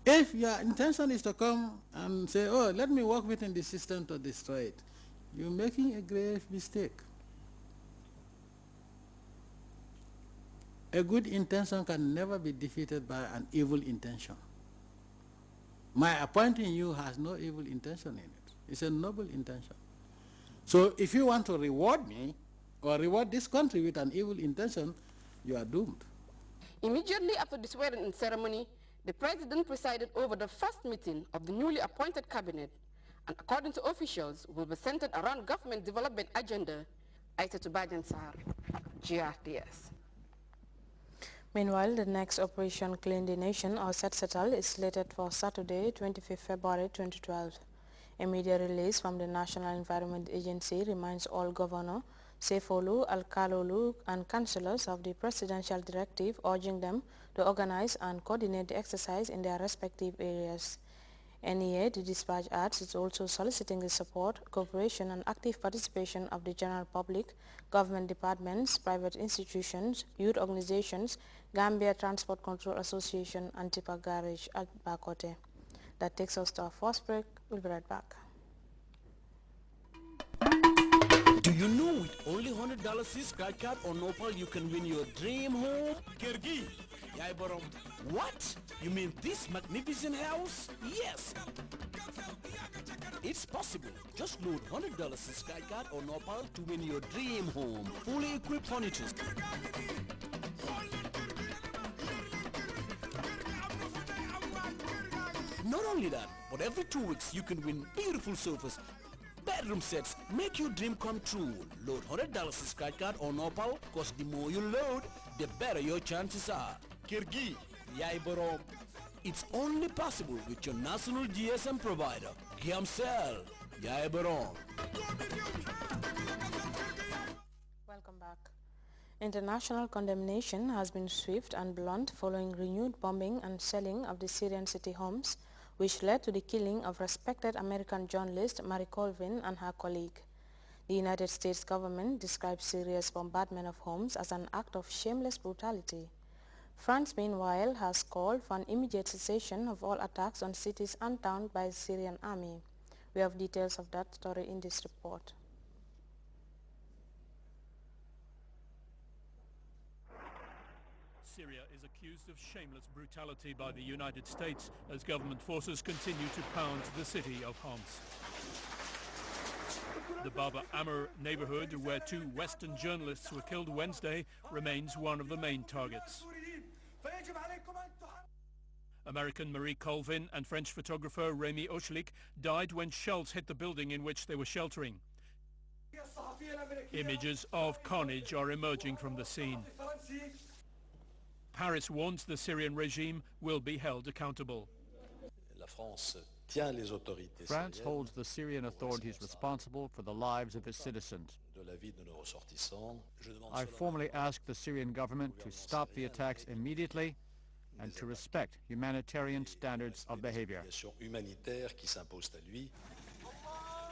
If your intention is to come and say, oh, let me work within the system to destroy it, you're making a grave mistake. A good intention can never be defeated by an evil intention. My appointing you has no evil intention in it. It's a noble intention. So if you want to reward me or reward this country with an evil intention, you are doomed. Immediately after the swearing-in ceremony, the president presided over the first meeting of the newly appointed cabinet, and according to officials, will be centered around government development agenda. Aissatou Badian Sarr, GRTS. Meanwhile, the next Operation Clean the Nation, or Settle, is slated for Saturday, 25 February 2012. A media release from the National Environment Agency reminds all Governor Sefolu, Alkalolu, and councillors of the presidential directive, urging them to organize and coordinate the exercise in their respective areas. NEA, the dispatch adds, is also soliciting the support, cooperation, and active participation of the general public, government departments, private institutions, youth organizations, Gambia Transport Control Association, and Tipa Garage at Bakote. That takes us to our first break. We'll be right back. Do you know with only $100 scratch card or Nopal you can win your dream home? Kirgi. What? You mean this magnificent house? Yes. It's possible. Just load $100 scratch card or Nopal to win your dream home. Fully equipped furniture. Not only that, but every 2 weeks you can win beautiful sofas, bedroom sets. Make your dream come true. Load $100 scratch card on Nopal, cause the more you load, the better your chances are. Kirgi, Yai Borom. It's only possible with your national GSM provider, Giamcell, Yai Borom. Welcome back. International condemnation has been swift and blunt following renewed bombing and shelling of the Syrian city homes, which led to the killing of respected American journalist Mary Colvin and her colleague. The United States government describes Syria's bombardment of homes as an act of shameless brutality. France, meanwhile, has called for an immediate cessation of all attacks on cities and towns by the Syrian army. We have details of that story in this report. Syria is accused of shameless brutality by the United States as government forces continue to pound the city of Homs. The Baba Amr neighborhood, where 2 Western journalists were killed Wednesday, remains one of the main targets. American Marie Colvin and French photographer Rémi Ochlik died when shells hit the building in which they were sheltering. Images of carnage are emerging from the scene. Paris warns the Syrian regime will be held accountable. France holds the Syrian authorities responsible for the lives of its citizens. I formally ask the Syrian government to stop the attacks immediately and to respect humanitarian standards of behavior.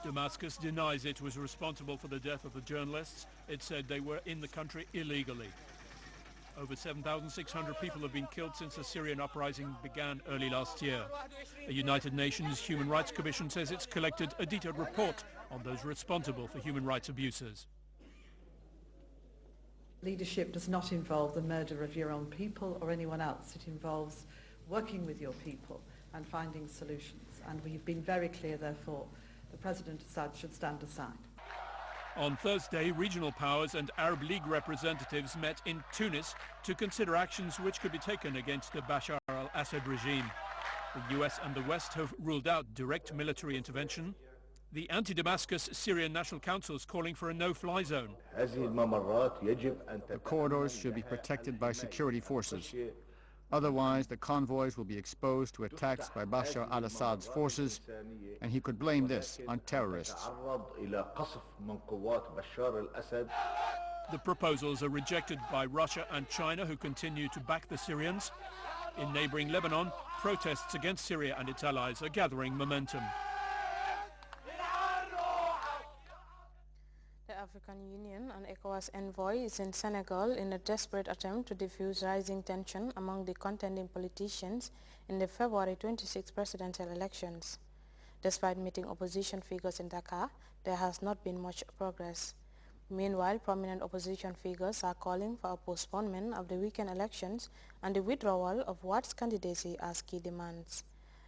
Damascus denies it was responsible for the death of the journalists. It said they were in the country illegally. Over 7,600 people have been killed since the Syrian uprising began early last year. A United Nations Human Rights Commission says it's collected a detailed report on those responsible for human rights abuses. Leadership does not involve the murder of your own people or anyone else. It involves working with your people and finding solutions. And we've been very clear, therefore, that President Assad should stand aside. On Thursday, regional powers and Arab League representatives met in Tunis to consider actions which could be taken against the Bashar al-Assad regime. The US and the West have ruled out direct military intervention. The anti-Damascus Syrian National Council is calling for a no-fly zone. The corridors should be protected by security forces. Otherwise, the convoys will be exposed to attacks by Bashar al-Assad's forces, and he could blame this on terrorists. The proposals are rejected by Russia and China, who continue to back the Syrians. In neighboring Lebanon, protests against Syria and its allies are gathering momentum. African Union and ECOWAS envoy is in Senegal in a desperate attempt to defuse rising tension among the contending politicians in the February 26 presidential elections. Despite meeting opposition figures in Dakar, there has not been much progress. Meanwhile, prominent opposition figures are calling for a postponement of the weekend elections and the withdrawal of Watt's candidacy as key demands.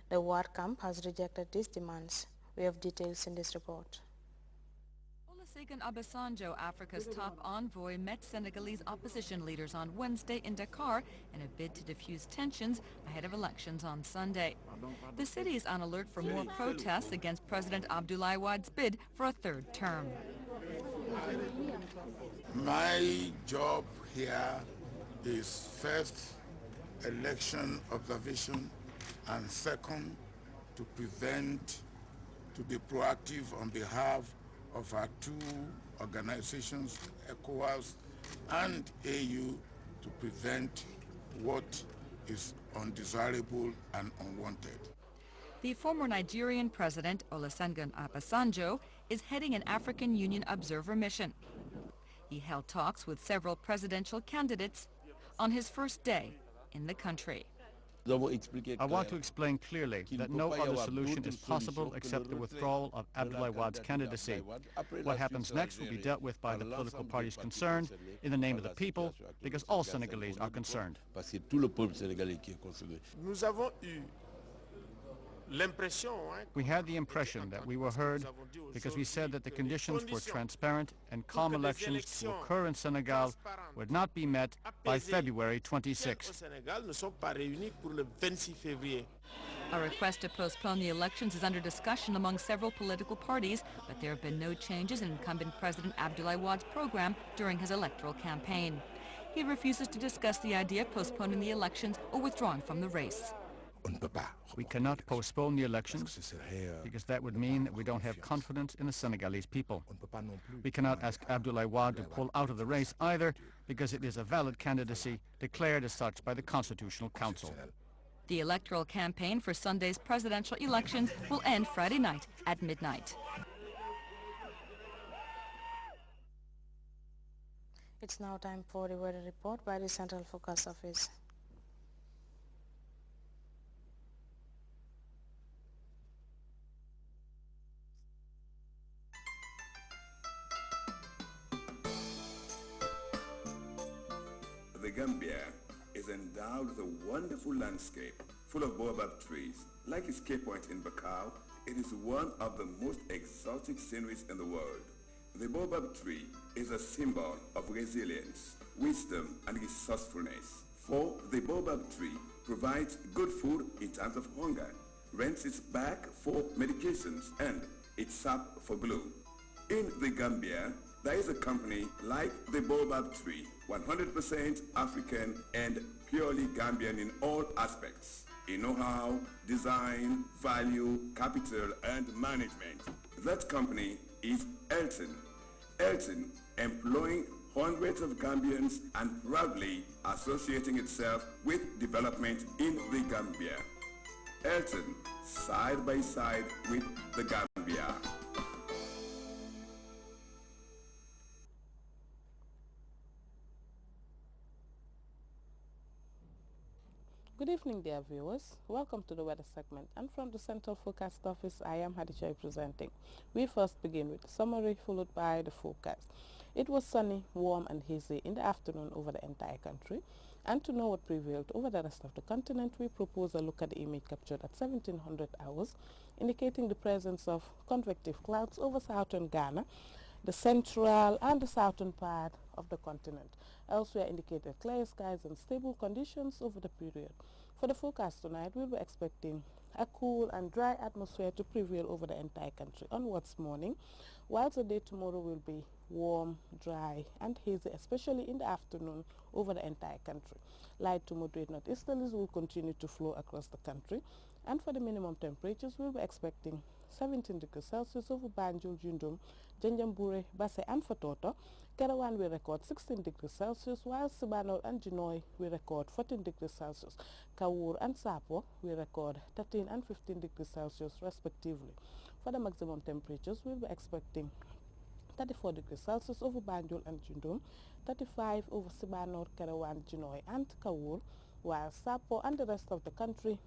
The Watt camp has rejected these demands. We have details in this report. Olusegun Obasanjo, Africa's top envoy, met Senegalese opposition leaders on Wednesday in Dakar in a bid to diffuse tensions ahead of elections on Sunday. The city is on alert for more protests against President Abdoulaye Wade's bid for a third term. My job here is first, election observation, and second, to be proactive on behalf of our two organizations, ECOWAS and AU, to prevent what is undesirable and unwanted. The former Nigerian president, Olusegun Obasanjo, is heading an African Union observer mission. He held talks with several presidential candidates on his first day in the country. I want to explain clearly that no other solution is possible except the withdrawal of Abdoulaye Wade's candidacy. What happens next will be dealt with by the political parties concerned in the name of the people, because all Senegalese are concerned. We had the impression that we were heard because we said that the conditions for transparent and calm elections to occur in Senegal would not be met by February 26. A request to postpone the elections is under discussion among several political parties, but there have been no changes in incumbent President Abdoulaye Wade's program during his electoral campaign. He refuses to discuss the idea of postponing the elections or withdrawing from the race. We cannot postpone the elections because that would mean that we don't have confidence in the Senegalese people. We cannot ask Abdoulaye Wade to pull out of the race either because it is a valid candidacy declared as such by the Constitutional Council. The electoral campaign for Sunday's presidential elections will end Friday night at midnight. It's now time for the weather report by the Central Forecast Office. The Gambia is endowed with a wonderful landscape full of baobab trees. Like its Cape Point in Bakau, it is one of the most exotic sceneries in the world. The baobab tree is a symbol of resilience, wisdom, and resourcefulness. For the baobab tree provides good food in times of hunger, rents its bark for medications, and its sap for glue. In the Gambia, there is a company like the baobab tree, 100% African and purely Gambian in all aspects. In know-how, design, value, capital, and management. That company is Elton. Elton, employing hundreds of Gambians and proudly associating itself with development in the Gambia. Elton, side by side with the Gambia. Good evening, dear viewers. Welcome to the weather segment. And from the Central Forecast Office, I am Hadijoy presenting. We first begin with the summary, followed by the forecast. It was sunny, warm and hazy in the afternoon over the entire country. And to know what prevailed over the rest of the continent, we propose a look at the image captured at 1700 hours, indicating the presence of convective clouds over southern Ghana, the central and the southern part of the continent. Elsewhere indicated clear skies and stable conditions over the period. For the forecast tonight, we'll be expecting a cool and dry atmosphere to prevail over the entire country onwards morning, whilst the day tomorrow will be warm, dry and hazy, especially in the afternoon over the entire country. Light to moderate northeasterlies will continue to flow across the country. And for the minimum temperatures, we'll be expecting 17 degrees Celsius over Banjul, Jundum, Janjambure, Basse and Fatoto. Kerawan will record 16 degrees Celsius, while Sibanol and Jinoy will record 14 degrees Celsius. Kawur and Sapo will record 13 and 15 degrees Celsius respectively. For the maximum temperatures, we'll be expecting 34 degrees Celsius over Banjul and Jundum, 35 over Sibanor, Kerewan, Jinoy and Kawur, while Sapo and the rest of the country